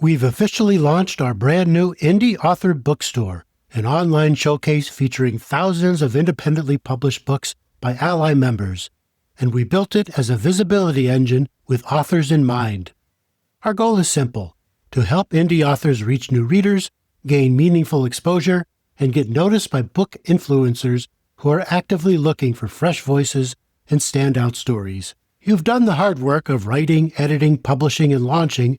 We've officially launched our brand new Indie Author Bookstore, an online showcase featuring thousands of independently published books by ALLi members, and we built it as a visibility engine with authors in mind. Our goal is simple: to help indie authors reach new readers, gain meaningful exposure, and get noticed by book influencers who are actively looking for fresh voices and standout stories. You've done the hard work of writing, editing, publishing, and launching.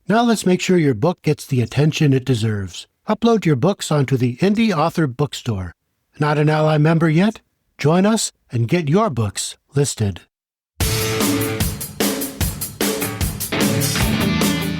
Now let's make sure your book gets the attention it deserves. Upload your books onto the Indie Author Bookstore. Not an ALLi member yet? Join us and get your books listed.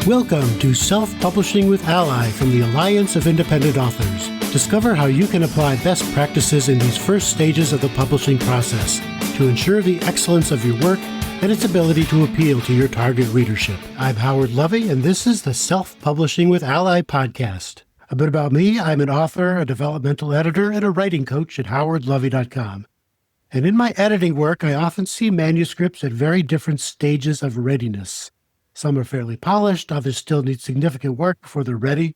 Welcome to Self-Publishing with ALLi from the Alliance of Independent Authors. Discover how you can apply best practices in these first stages of the publishing process to ensure the excellence of your work and its ability to appeal to your target readership. I'm Howard Lovy, and this is the Self-Publishing with ALLi podcast. A bit about me: I'm an author, a developmental editor, and a writing coach at howardlovy.com. And in my editing work, I often see manuscripts at very different stages of readiness. Some are fairly polished, others still need significant work before they're ready,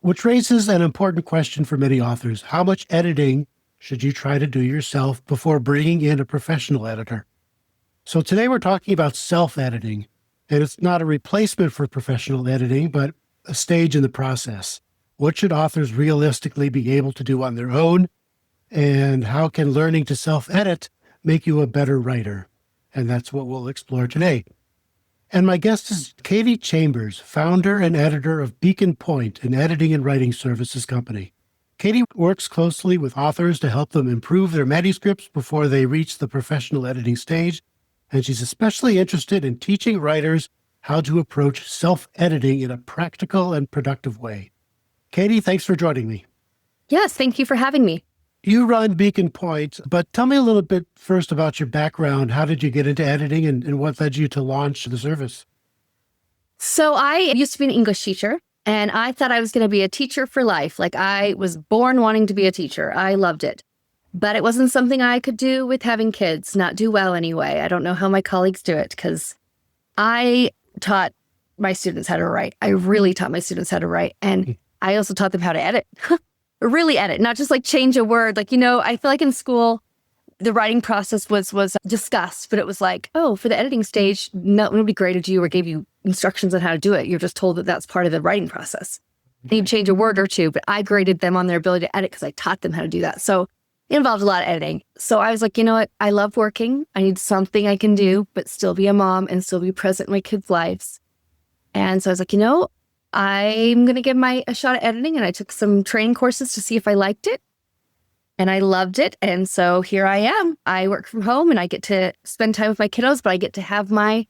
which raises an important question for many authors. How much editing should you try to do yourself before bringing in a professional editor? So today we're talking about self-editing, and it's not a replacement for professional editing, but a stage in the process. What should authors realistically be able to do on their own, and how can learning to self-edit make you a better writer? And that's what we'll explore today. And my guest is Katie Chambers, founder and editor of Beacon Point, an editing and writing services company. Katie works closely with authors to help them improve their manuscripts before they reach the professional editing stage, and she's especially interested in teaching writers how to approach self-editing in a practical and productive way. Katie, thanks for joining me. Yes, thank you for having me. You run Beacon Point, but tell me a little bit first about your background. How did you get into editing, and what led you to launch the service? So I used to be an English teacher, and I thought I was going to be a teacher for life. Like, I was born wanting to be a teacher. I loved it. But it wasn't something I could do with having kids, not do well anyway. I don't know how my colleagues do it, because I taught my students how to write. I really taught my students how to write. And I also taught them how to edit. Really edit, not just like change a word. Like, I feel like in school, the writing process was discussed, but it was like, oh, for the editing stage, nobody graded you or gave you instructions on how to do it. You're just told that that's part of the writing process. And you change a word or two, but I graded them on their ability to edit because I taught them how to do that. So it involved a lot of editing. So I was like, you know what? I love working. I need something I can do, but still be a mom and still be present in my kids' lives. And so I was like, I'm going to give a shot at editing. And I took some training courses to see if I liked it. And I loved it. And so here I am. I work from home and I get to spend time with my kiddos, but I get to have my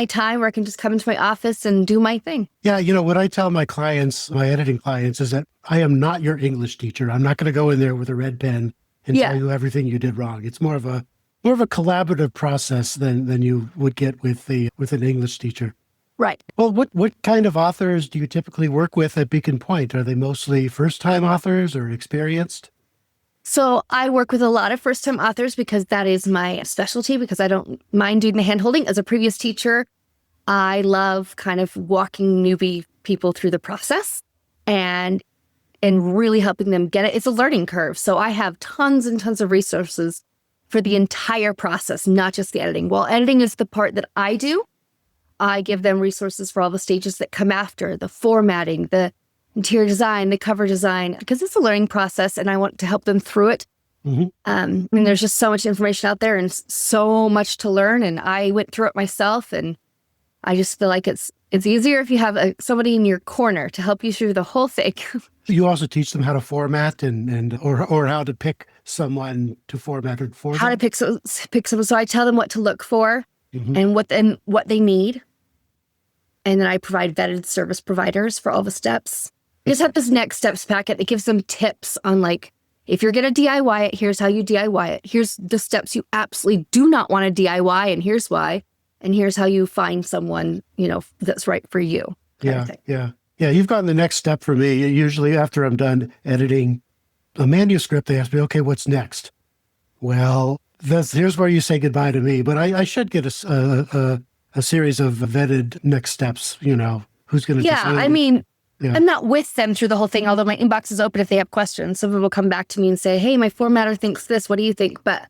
time where I can just come into my office and do my thing. Yeah, what I tell my clients, my editing clients, is that I am not your English teacher. I'm not going to go in there with a red pen and tell you everything you did wrong. It's more of a collaborative process than you would get with an English teacher. Right. Well, what kind of authors do you typically work with at Beacon Point? Are they mostly first-time authors or experienced? So I work with a lot of first-time authors because that is my specialty, because I don't mind doing the hand-holding. As a previous teacher, I love kind of walking newbie people through the process and really helping them get it. It's a learning curve. So I have tons and tons of resources for the entire process, not just the editing. While editing is the part that I do, I give them resources for all the stages that come after: the formatting, the interior design, the cover design, because it's a learning process and I want to help them through it. Mm-hmm. There's just so much information out there and so much to learn. And I went through it myself, and I just feel like it's easier if you have somebody in your corner to help you through the whole thing. You also teach them how to format or how to pick someone to format it for them? How to pick someone. So I tell them what to look for and what they need. And then I provide vetted service providers for all the steps. I just have this next steps packet that gives them tips on, like, if you're going to DIY it, here's how you DIY it. Here's the steps you absolutely do not want to DIY, and here's why. And here's how you find someone, that's right for you. Yeah. You've gotten the next step for me. Usually after I'm done editing a manuscript, they ask me, okay, what's next? Well, here's where you say goodbye to me. But I should get a series of vetted next steps, who's going to Yeah, decide? I mean, Yeah. I'm not with them through the whole thing, although my inbox is open if they have questions. Some people will come back to me and say, hey, my formatter thinks this. What do you think? But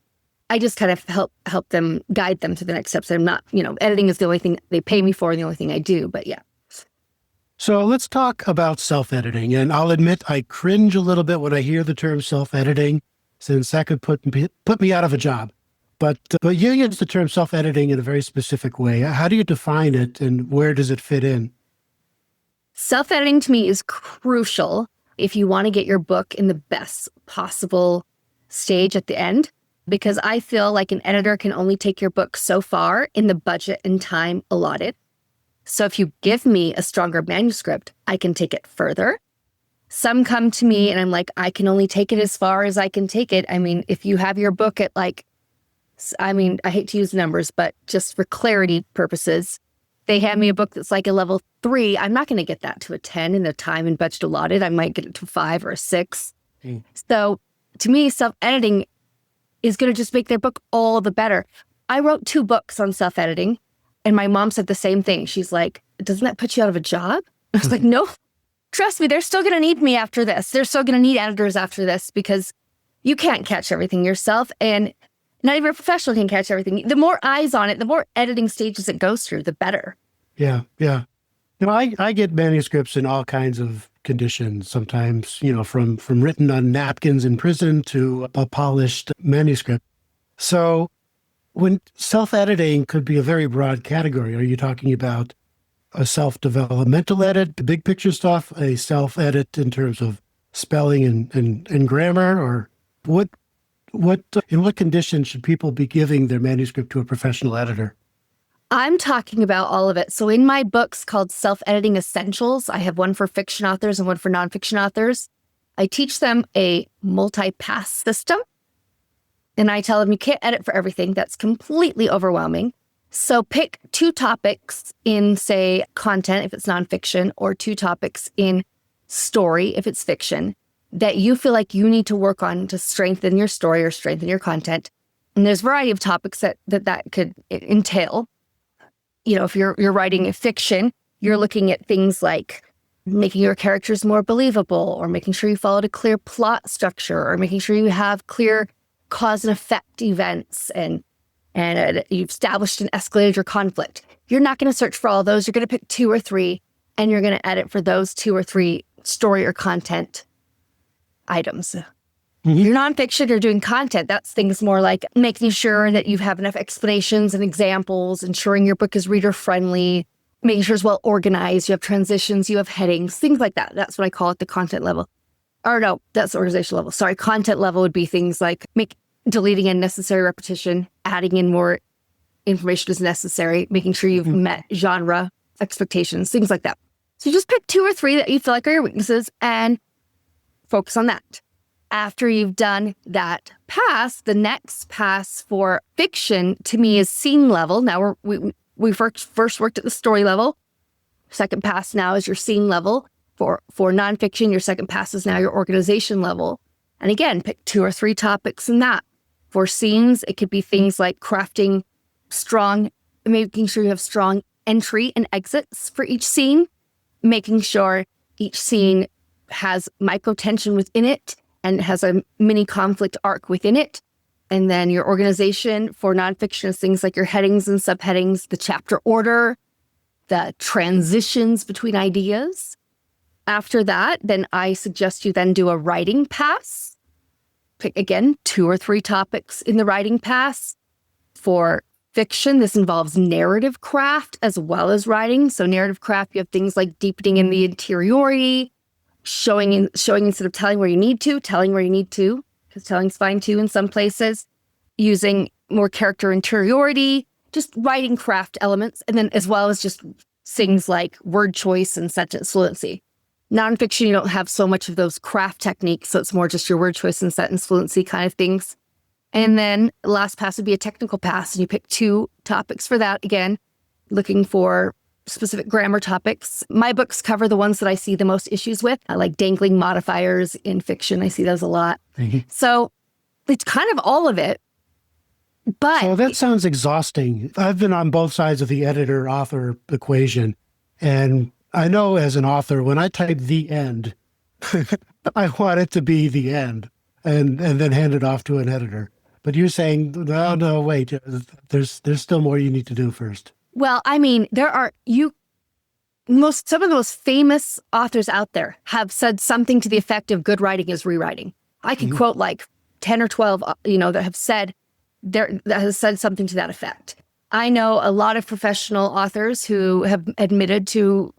I just kind of help them, guide them to the next steps. I'm not, editing is the only thing they pay me for and the only thing I do. But yeah. So let's talk about self-editing. And I'll admit I cringe a little bit when I hear the term self-editing, since that could put me out of a job. But you use the term self-editing in a very specific way. How do you define it and where does it fit in? Self-editing to me is crucial if you want to get your book in the best possible stage at the end, because I feel like an editor can only take your book so far in the budget and time allotted. So if you give me a stronger manuscript, I can take it further. Some come to me and I'm like, I can only take it as far as I can take it. I mean, if you have your book at I hate to use numbers, but just for clarity purposes, they hand me a book that's like a level 3. I'm not going to get that to a 10 in the time and budget allotted. I might get it to a 5 or a 6. So to me, self-editing is going to just make their book all the better. I wrote 2 books on self-editing. And my mom said the same thing. She's like, doesn't that put you out of a job? I was like, no, trust me, they're still going to need me after this. They're still going to need editors after this because you can't catch everything yourself. And not even a professional can catch everything. The more eyes on it, the more editing stages it goes through, the better. Yeah, yeah. I get manuscripts in all kinds of conditions, sometimes, from written on napkins in prison to a polished manuscript. So when self-editing could be a very broad category, are you talking about a self-developmental edit, the big picture stuff, a self-edit in terms of spelling and grammar, or in what conditions should people be giving their manuscript to a professional editor? I'm talking about all of it. So in my books called Self-Editing Essentials, I have one for fiction authors and one for nonfiction authors. I teach them a multi-pass system. And I tell them you can't edit for everything. That's completely overwhelming. So pick 2 topics in, say, content, if it's nonfiction, or 2 topics in story, if it's fiction, that you feel like you need to work on to strengthen your story or strengthen your content. And there's a variety of topics that could entail. If you're writing a fiction, you're looking at things like making your characters more believable, or making sure you followed a clear plot structure, or making sure you have clear cause and effect events, and you've established and escalated your conflict. You're not going to search for all those. You're going to pick 2 or 3, and you're going to edit for those 2 or 3 story or content items. Mm-hmm. Your nonfiction, you're doing content. That's things more like making sure that you have enough explanations and examples, ensuring your book is reader-friendly, making sure it's well organized, you have transitions, you have headings, things like that. That's what I call it, the content level. Or no, that's the organization level. Sorry, content level would be things like deleting unnecessary repetition, adding in more information as necessary, making sure you've met genre expectations, things like that. So just pick 2 or 3 that you feel like are your weaknesses and focus on that. After you've done that pass, the next pass for fiction to me is scene level. Now we first worked at the story level. Second pass now is your scene level. For nonfiction, your second pass is now your organization level. And again, pick 2 or 3 topics in that. For scenes, it could be things like crafting making sure you have strong entry and exits for each scene, making sure each scene has micro-tension within it and has a mini conflict arc within it. And then your organization for nonfiction is things like your headings and subheadings, the chapter order, the transitions between ideas. After that, then I suggest you then do a writing pass. Pick, again, 2 or 3 topics in the writing pass. For fiction, this involves narrative craft as well as writing. So narrative craft, you have things like deepening in the interiority, showing instead of telling where you need to, telling where you need to, because telling's fine too in some places, using more character interiority, just writing craft elements, and then as well as just things like word choice and sentence fluency. Nonfiction, you don't have so much of those craft techniques, so it's more just your word choice and sentence fluency kind of things. And then the last pass would be a technical pass, and you pick 2 topics for that. Again, looking for specific grammar topics. My books cover the ones that I see the most issues with. I like dangling modifiers in fiction. I see those a lot. Mm-hmm. So it's kind of all of it. But so that sounds exhausting. I've been on both sides of the editor-author equation, and I know as an author, when I type the end, I want it to be the end and then hand it off to an editor. But you're saying, no, wait, there's still more you need to do first. Well, I mean, some of the most famous authors out there have said something to the effect of good writing is rewriting. I could quote like 10 or 12, that have said that has said something to that effect. I know a lot of professional authors who have admitted to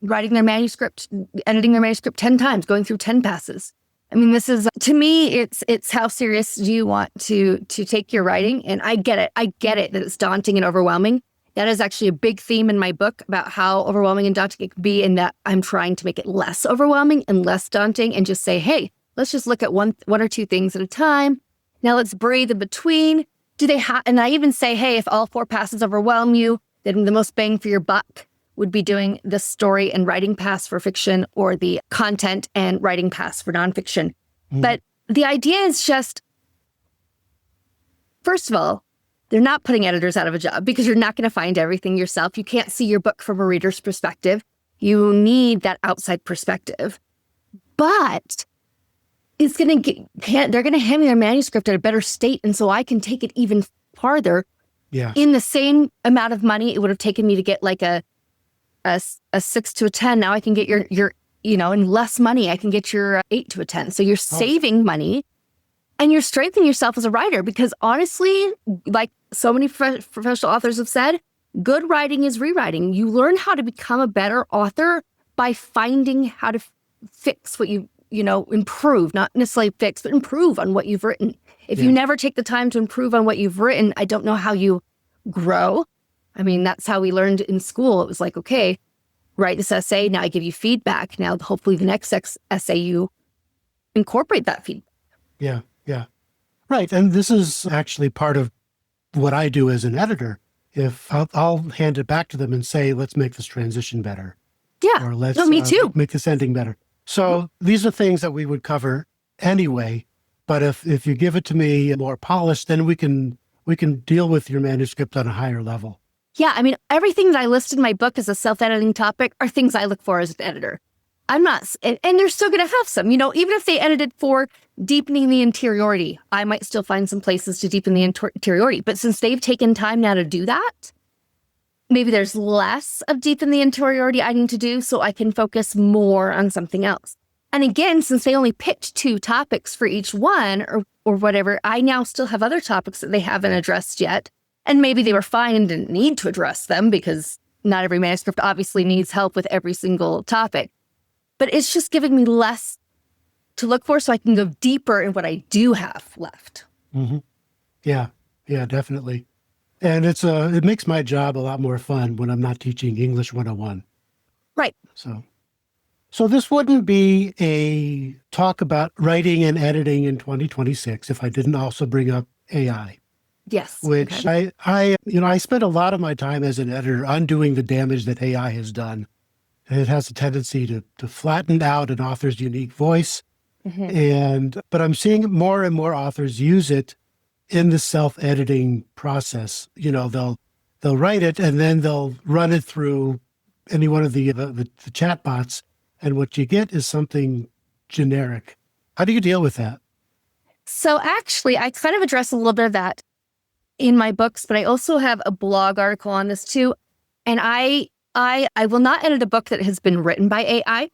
writing their manuscript, editing their manuscript 10 times, going through 10 passes. I mean, this is, to me, it's how serious do you want to take your writing? And I get it. I get it that it's daunting and overwhelming. That is actually a big theme in my book about how overwhelming and daunting it can be, and that I'm trying to make it less overwhelming and less daunting and just say, hey, let's just look at one or two things at a time. Now let's breathe in between. And I even say, hey, if all 4 passes overwhelm you, then the most bang for your buck would be doing the story and writing pass for fiction or the content and writing pass for nonfiction. But the idea is just, first of all, they're not putting editors out of a job because you're not going to find everything yourself. You can't see your book from a reader's perspective. You need that outside perspective. But it's going to they're going to hand me their manuscript at a better state. And so I can take it even farther. Yeah. In the same amount of money it would have taken me to get like a 6 to a 10. Now I can get your in less money, I can get your 8 to a 10. So you're saving money and you're strengthening yourself as a writer, because honestly, like so many professional authors have said, good writing is rewriting. You learn how to become a better author by finding how to fix what improve, not necessarily fix, but improve on what you've written. If you never take the time to improve on what you've written, I don't know how you grow. I mean, that's how we learned in school. It was like, okay, write this essay. Now I give you feedback. Now, hopefully the next essay, you incorporate that feedback. Yeah. Right. And this is actually part of what I do as an editor. If I'll hand it back to them and say, let's make this transition better. Yeah. Or let's me too. Make this ending better. So these are things that we would cover anyway. But if you give it to me more polished, then we can deal with your manuscript on a higher level. Yeah, I mean, everything that I listed in my book as a self-editing topic are things I look for as an editor. I'm not, and they're still going to have some, even if they edited for deepening the interiority, I might still find some places to deepen the interiority. But since they've taken time now to do that, maybe there's less of deepen the interiority I need to do so I can focus more on something else. And again, since they only picked 2 topics for each one or whatever, I now still have other topics that they haven't addressed yet. And maybe they were fine and didn't need to address them because not every manuscript obviously needs help with every single topic. But it's just giving me less to look for so I can go deeper in what I do have left. Mm-hmm. Yeah, definitely. And it makes my job a lot more fun when I'm not teaching English 101. Right. So this wouldn't be a talk about writing and editing in 2026 if I didn't also bring up AI. Yes. Which okay. I spent a lot of my time as an editor undoing the damage that AI has done. And it has a tendency to flatten out an author's unique voice. Mm-hmm. But I'm seeing more and more authors use it in the self-editing process. They'll write it and then they'll run it through any one of the chat bots. And what you get is something generic. How do you deal with that? So actually, I kind of address a little bit of that in my books, but I also have a blog article on this too. And I will not edit a book that has been written by AI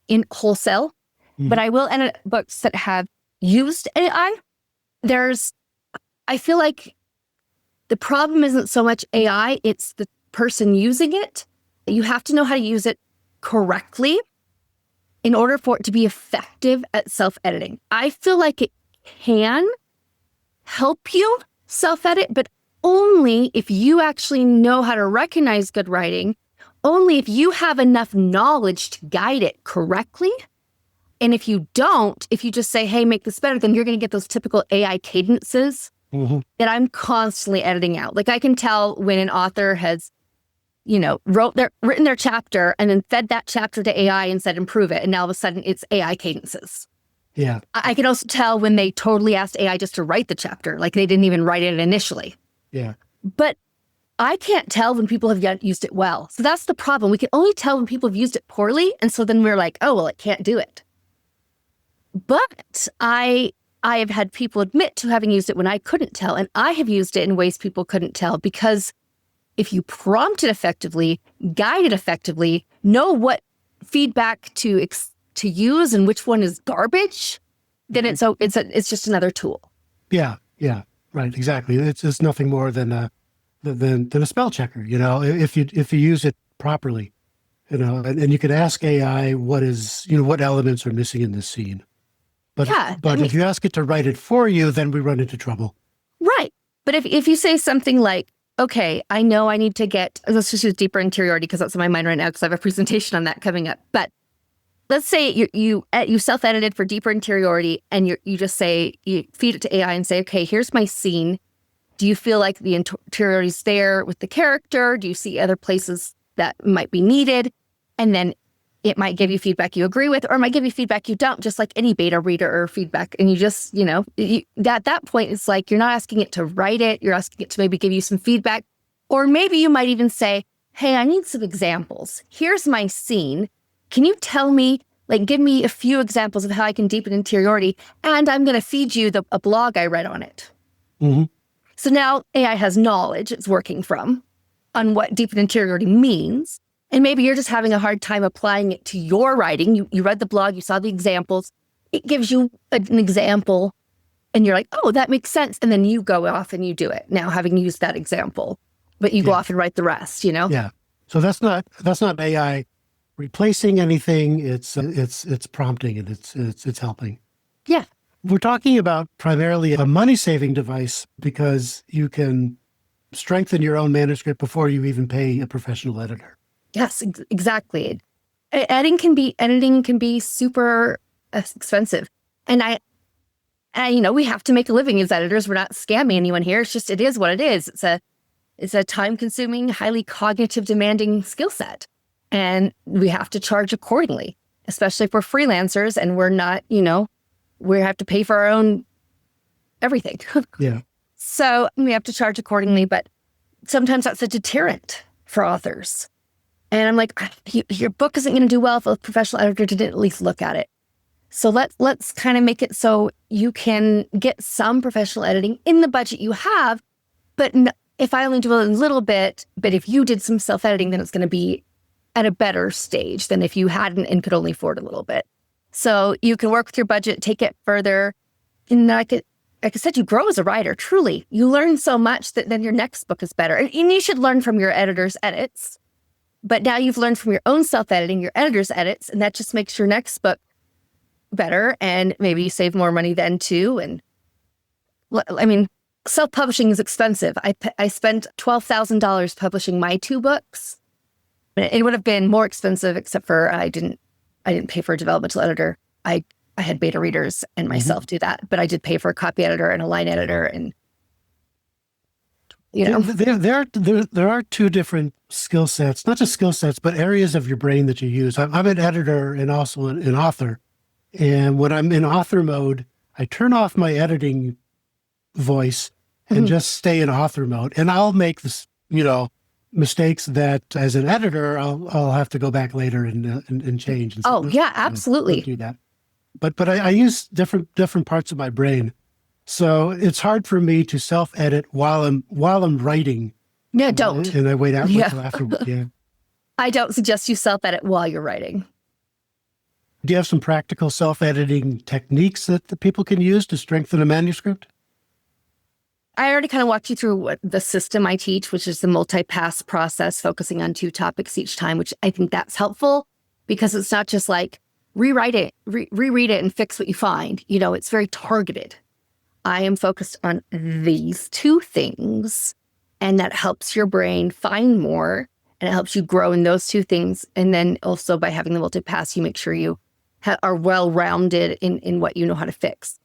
in wholesale, but I will edit books that have used AI. I feel like the problem isn't so much AI, it's the person using it. You have to know how to use it correctly in order for it to be effective at self-editing. I feel like it can help you self-edit, but only if you actually know how to recognize good writing, only if you have enough knowledge to guide it correctly. And if you don't, if you just say, hey, make this better, then you're going to get those typical AI cadences that I'm constantly editing out. Like I can tell when an author has, written their chapter and then fed that chapter to AI and said, improve it. And now all of a sudden it's AI cadences. Yeah. I can also tell when they totally asked AI just to write the chapter, like they didn't even write it initially. Yeah. But I can't tell when people have yet used it well. So that's the problem. We can only tell when people have used it poorly. And so then we're like, oh, well, it can't do it. But I have had people admit to having used it when I couldn't tell. And I have used it in ways people couldn't tell, because if you prompt it effectively, guide it effectively, know what feedback to use and which one is garbage, then it's just another tool. Yeah, right, exactly. It's nothing more than a spell checker, if you use it properly, and you could ask AI what elements are missing in this scene. But if you ask it to write it for you, then we run into trouble. Right. But if you say something like, okay, I know I need to let's just use deeper interiority because that's in my mind right now because I have a presentation on that coming up. But let's say you self-edited for deeper interiority and you just say, you feed it to AI and say, okay, here's my scene. Do you feel like the interiority is there with the character? Do you see other places that might be needed? And then it might give you feedback you agree with, or it might give you feedback you don't, just like any beta reader or feedback. And you just, at that point, it's like you're not asking it to write it. You're asking it to maybe give you some feedback. Or maybe you might even say, hey, I need some examples. Here's my scene. Can you tell me, give me a few examples of how I can deepen interiority? And I'm going to feed you a blog I read on it. Mm-hmm. So now AI has knowledge it's working from on what deepen interiority means. And maybe you're just having a hard time applying it to your writing. You read the blog, you saw the examples. It gives you an example and you're like, oh, that makes sense. And then you go off and you do it now, having used that example, but you go off and write the rest, Yeah. So that's not AI replacing anything. It's prompting and it's helping. Yeah. We're talking about primarily a money-saving device because you can strengthen your own manuscript before you even pay a professional editor. Yes, exactly. Editing can be super expensive. And we have to make a living as editors. We're not scamming anyone here. It is what it is. It's a time-consuming, highly cognitive demanding skill set. And we have to charge accordingly, especially if we're freelancers and we're not, we have to pay for our own everything. Yeah. So we have to charge accordingly, but sometimes that's a deterrent for authors. And I'm like, your book isn't going to do well if a professional editor didn't at least look at it. So let's kind of make it so you can get some professional editing in the budget you have. But if I only do a little bit, but if you did some self-editing, then it's going to be at a better stage than if you hadn't and could only afford a little bit. So you can work with your budget, take it further. And like I said, you grow as a writer, truly. You learn so much that then your next book is better. And you should learn from your editor's edits. But now you've learned from your own self-editing, your editor's edits, and that just makes your next book better. And maybe you save more money then too. And self-publishing is expensive. I spent $12,000 publishing my 2 books. It would have been more expensive, except for I didn't pay for a developmental editor. I had beta readers and myself do that, but I did pay for a copy editor and a line editor, and there are 2 different skill sets, not just skill sets, but areas of your brain that you use. I'm an editor and also an author, and when I'm in author mode, I turn off my editing voice and just stay in author mode, and I'll make this, mistakes that as an editor I'll have to go back later and change. And oh yeah, absolutely. Do that. But I use different parts of my brain, so it's hard for me to self-edit while I'm writing. Yeah, don't. And I wait until afterward. Yeah. I don't suggest you self-edit while you're writing. Do you have some practical self-editing techniques that the people can use to strengthen a manuscript? I already kind of walked you through what the system I teach, which is the multi-pass process, focusing on 2 topics each time, which I think that's helpful because it's not just like rewrite it, reread it and fix what you find. It's very targeted. I am focused on these 2 things, and that helps your brain find more, and it helps you grow in those 2 things. And then also by having the multi-pass, you make sure you are well-rounded in what you know how to fix.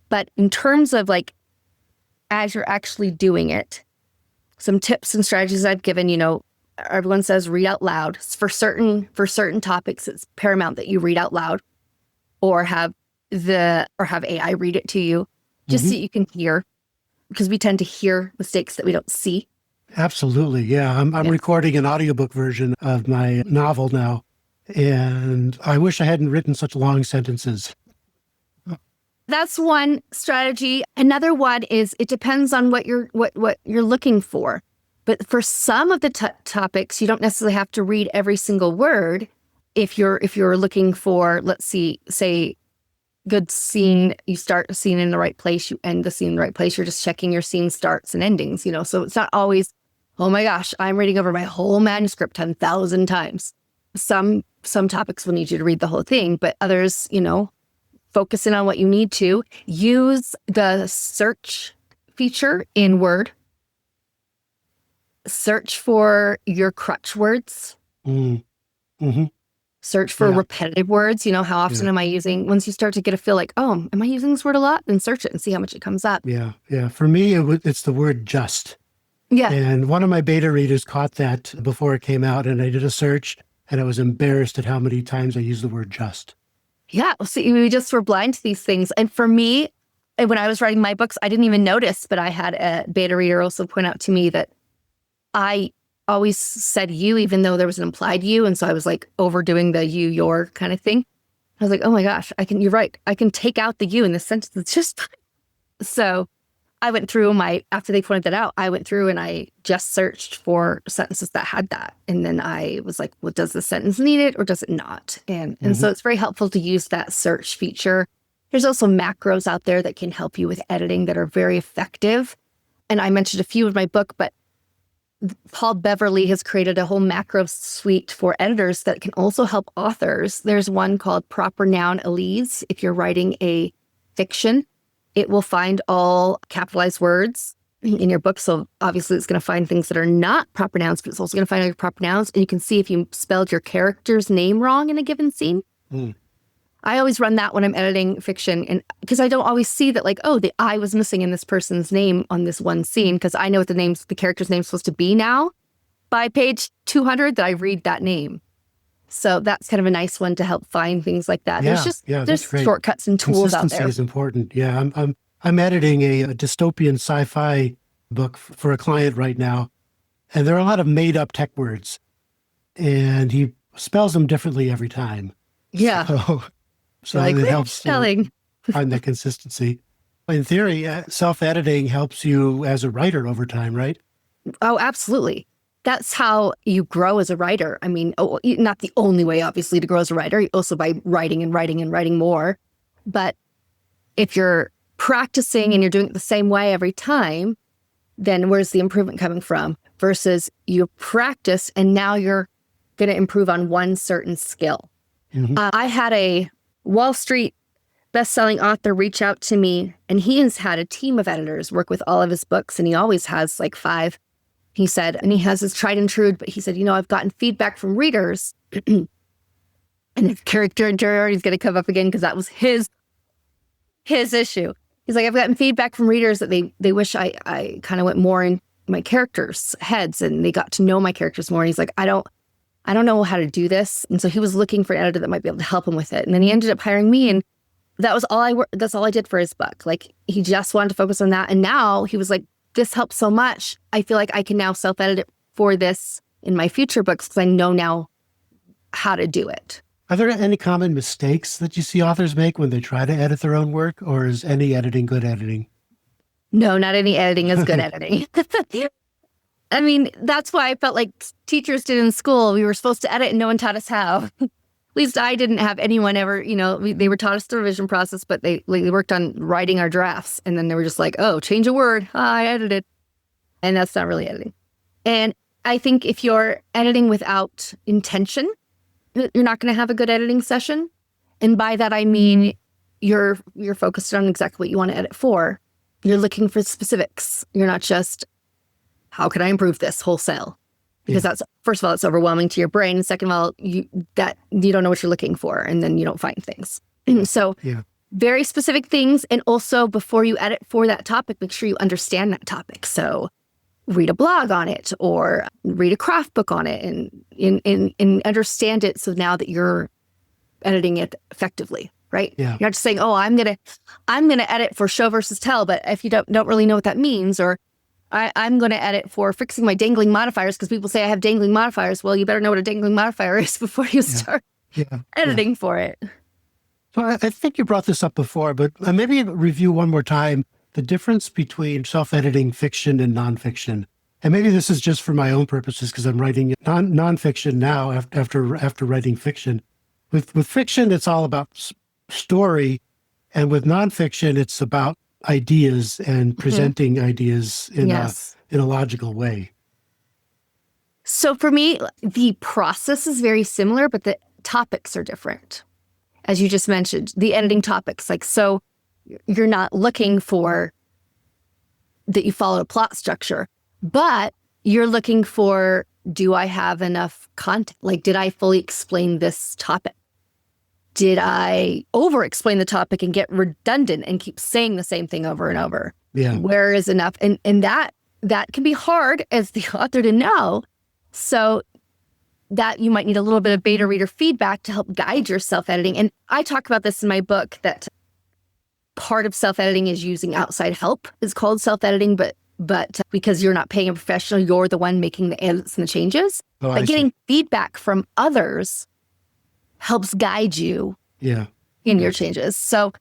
But in terms of as you're actually doing it, some tips and strategies I've given, everyone says read out loud. For certain topics, it's paramount that you read out loud or have AI read it to you just so you can hear, because we tend to hear mistakes that we don't see. Absolutely. Yeah. I'm Yeah. recording an audiobook version of my novel now, and I wish I hadn't written such long sentences. That's one strategy. Another one is it depends on what you're looking for. But for some of the topics, you don't necessarily have to read every single word. If you're looking for, let's see, say, good scene, you start a scene in the right place, you end the scene in the right place. You're just checking your scene starts and endings, So it's not always, oh my gosh, I'm reading over my whole manuscript 10,000 times. Some topics will need you to read the whole thing, but others, focus in on what you need to. Use the search feature in Word. Search for your crutch words. Mm-hmm. Search for repetitive words. How often am I using, once you start to get a feel like, oh, am I using this word a lot? Then search it and see how much it comes up. Yeah. Yeah. For me, it's the word just. Yeah. And one of my beta readers caught that before it came out, and I did a search, and I was embarrassed at how many times I used the word just. Yeah. See, we just were blind to these things. And for me, when I was writing my books, I didn't even notice, but I had a beta reader also point out to me that I always said you, even though there was an implied you. And so I was like overdoing the you, your kind of thing. I was like, oh my gosh, you're right. I can take out the you in this sentence. It's just fine. So I went through after they pointed that out, I went through and I just searched for sentences that had that. And then I was like, well, does the sentence need it or does it not? And so it's very helpful to use that search feature. There's also macros out there that can help you with editing that are very effective. And I mentioned a few in my book, but Paul Beverly has created a whole macro suite for editors that can also help authors. There's one called Proper Noun Elise. If you're writing a fiction, it will find all capitalized words in your book. So obviously it's going to find things that are not proper nouns, but it's also going to find all your proper nouns. And you can see if you spelled your character's name wrong in a given scene. I always run that when I'm editing fiction, and because I don't always see that, like, oh, the I was missing in this person's name on this one scene, because I know what the character's name's supposed to be now. By page 200, that I read that name. So that's kind of a nice one to help find things like that. There's shortcuts and tools out there. Consistency is important. Yeah, I'm editing a dystopian sci-fi book for a client right now, and there are a lot of made-up tech words, and he spells them differently every time. Yeah. So it helps find that consistency. In theory, self-editing helps you as a writer over time, right? Oh, absolutely. That's how you grow as a writer. I mean, not the only way, obviously, to grow as a writer, also by writing and writing and writing more. But if you're practicing and you're doing it the same way every time, then where's the improvement coming from? Versus you practice and now you're going to improve on one certain skill. I had a Wall Street best-selling author reach out to me, and he has had a team of editors work with all of his books, and he always has like 5. He said, and he has his tried and true, but he said, I've gotten feedback from readers, and his character interiority is going to come up again because that was his issue. He's like, I've gotten feedback from readers that they wish I kind of went more in my characters' heads and they got to know my characters more. And he's like, I don't know how to do this. And so he was looking for an editor that might be able to help him with it. And then he ended up hiring me, and that's all I did for his book. Like, he just wanted to focus on that. And now he was like, this helps so much. I feel like I can now self-edit it for this in my future books because I know now how to do it. Are there any common mistakes that you see authors make when they try to edit their own work, or is any editing good editing? No, not any editing is good editing. I mean, that's why I felt like teachers did in school. We were supposed to edit and no one taught us how. At least I didn't have anyone ever, they were taught us the revision process, but they worked on writing our drafts. And then they were just like, oh, change a word. I edited. And that's not really editing. And I think if you're editing without intention, you're not going to have a good editing session. And by that, I mean, you're focused on exactly what you want to edit for. You're looking for specifics. You're not just, how can I improve this wholesale? Because that's, first of all, it's overwhelming to your brain. And second of all, you don't know what you're looking for, and then you don't find things. So very specific things. And also, before you edit for that topic, make sure you understand that topic. So read a blog on it or read a craft book on it and understand it, so now that you're editing it effectively, right? Yeah. You're not just saying, oh, I'm gonna edit for show versus tell, but if you don't really know what that means, or I'm going to edit for fixing my dangling modifiers because people say I have dangling modifiers. Well, you better know what a dangling modifier is before you start editing for it. So I think you brought this up before, but maybe review one more time the difference between self-editing fiction and nonfiction. And maybe this is just for my own purposes because I'm writing nonfiction now after writing fiction. With fiction, it's all about story. And with nonfiction, it's about ideas and presenting ideas in a logical way. So for me, the process is very similar, but the topics are different. As you just mentioned, the editing topics, so you're not looking for that you follow a plot structure, but you're looking for, do I have enough content? Did I fully explain this topic? Did I over-explain the topic and get redundant and keep saying the same thing over and over? Yeah. Where is enough? And that can be hard as the author to know. So that you might need a little bit of beta reader feedback to help guide your self-editing. And I talk about this in my book, that part of self-editing is using outside help. It's called self-editing, but because you're not paying a professional, you're the one making the edits and the changes. But getting feedback from others helps guide you in your changes. So,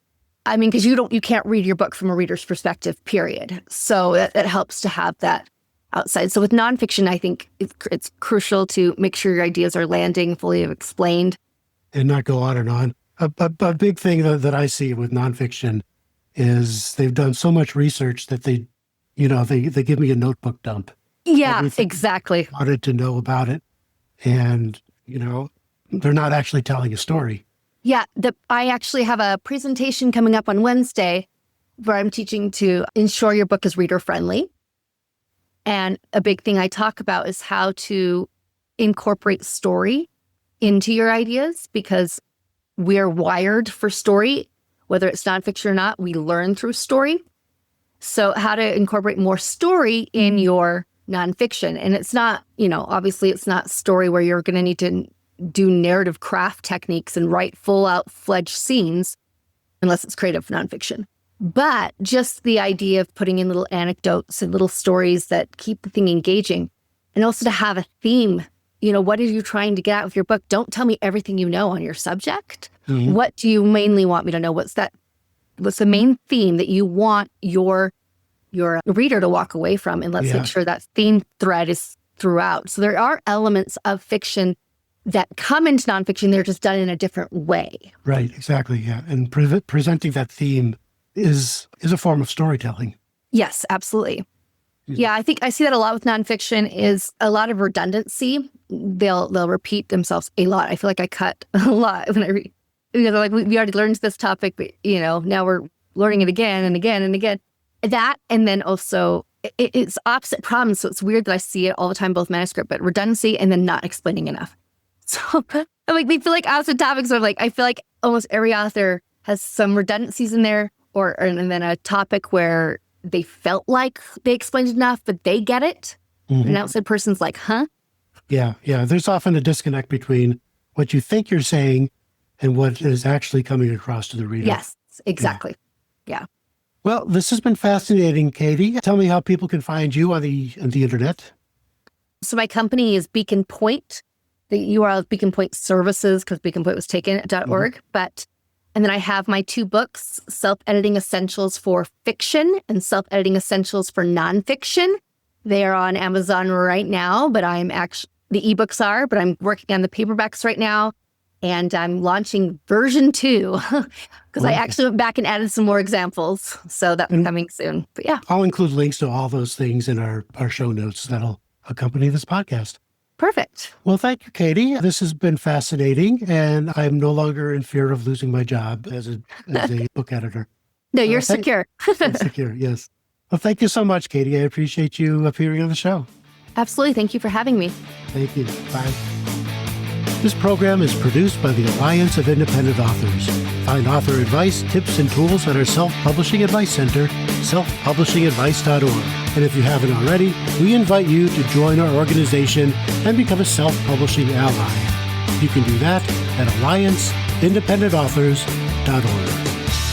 because you can't read your book from a reader's perspective, period. So it helps to have that outside. So with nonfiction, I think it's crucial to make sure your ideas are landing, fully explained. And not go on and on. A big thing that I see with nonfiction is they've done so much research that they give me a notebook dump. Yeah, Everything exactly. I wanted to know about it. And, they're not actually telling a story. Yeah, I actually have a presentation coming up on Wednesday where I'm teaching to ensure your book is reader-friendly. And a big thing I talk about is how to incorporate story into your ideas, because we're wired for story, whether it's nonfiction or not. We learn through story. So how to incorporate more story in your nonfiction. And it's not, obviously it's not story where you're going to need to do narrative craft techniques and write full out fledged scenes, unless it's creative nonfiction. But just the idea of putting in little anecdotes and little stories that keep the thing engaging, and also to have a theme. What are you trying to get out with your book? Don't tell me everything you know on your subject. Mm-hmm. What do you mainly want me to know? What's the main theme that you want your reader to walk away from? And let's make sure that theme thread is throughout. So there are elements of fiction that come into nonfiction. They're just done in a different way. Right, exactly, yeah. And presenting that theme is a form of storytelling. Yes, absolutely. Yeah, I think I see that a lot with nonfiction, is a lot of redundancy. They'll repeat themselves a lot. I feel like I cut a lot when I read. They're like, we already learned this topic, but now we're learning it again and again and again. That, and then also it's opposite problems. So it's weird that I see it all the time, both manuscript, but redundancy and then not explaining enough. So they feel like opposite topics. I feel like almost every author has some redundancies in there, and then a topic where they felt like they explained enough, but they get it. Mm-hmm. An outside person's like, huh? Yeah. There's often a disconnect between what you think you're saying and what is actually coming across to the reader. Yes, exactly. Yeah. Well, this has been fascinating, Katie. Tell me how people can find you on the internet. So my company is Beacon Point. The URL is Beacon Point Services, because Beacon Point was taken .org. Mm-hmm. And then I have my 2 books, Self-Editing Essentials for Fiction and Self-Editing Essentials for Nonfiction. They are on Amazon right now, but the ebooks are, but I'm working on the paperbacks right now. And I'm launching version 2 because I actually went back and added some more examples. So that's coming soon. But yeah. I'll include links to all those things in our show notes that'll accompany this podcast. Perfect. Well, thank you, Katie. This has been fascinating, and I'm no longer in fear of losing my job as a book editor. No, you're secure. I'm secure, yes. Well, thank you so much, Katie. I appreciate you appearing on the show. Absolutely. Thank you for having me. Thank you. Bye. This program is produced by the Alliance of Independent Authors. Find author advice, tips, and tools at our Self-Publishing Advice Center, selfpublishingadvice.org. And if you haven't already, we invite you to join our organization and become a self-publishing ally. You can do that at allianceindependentauthors.org.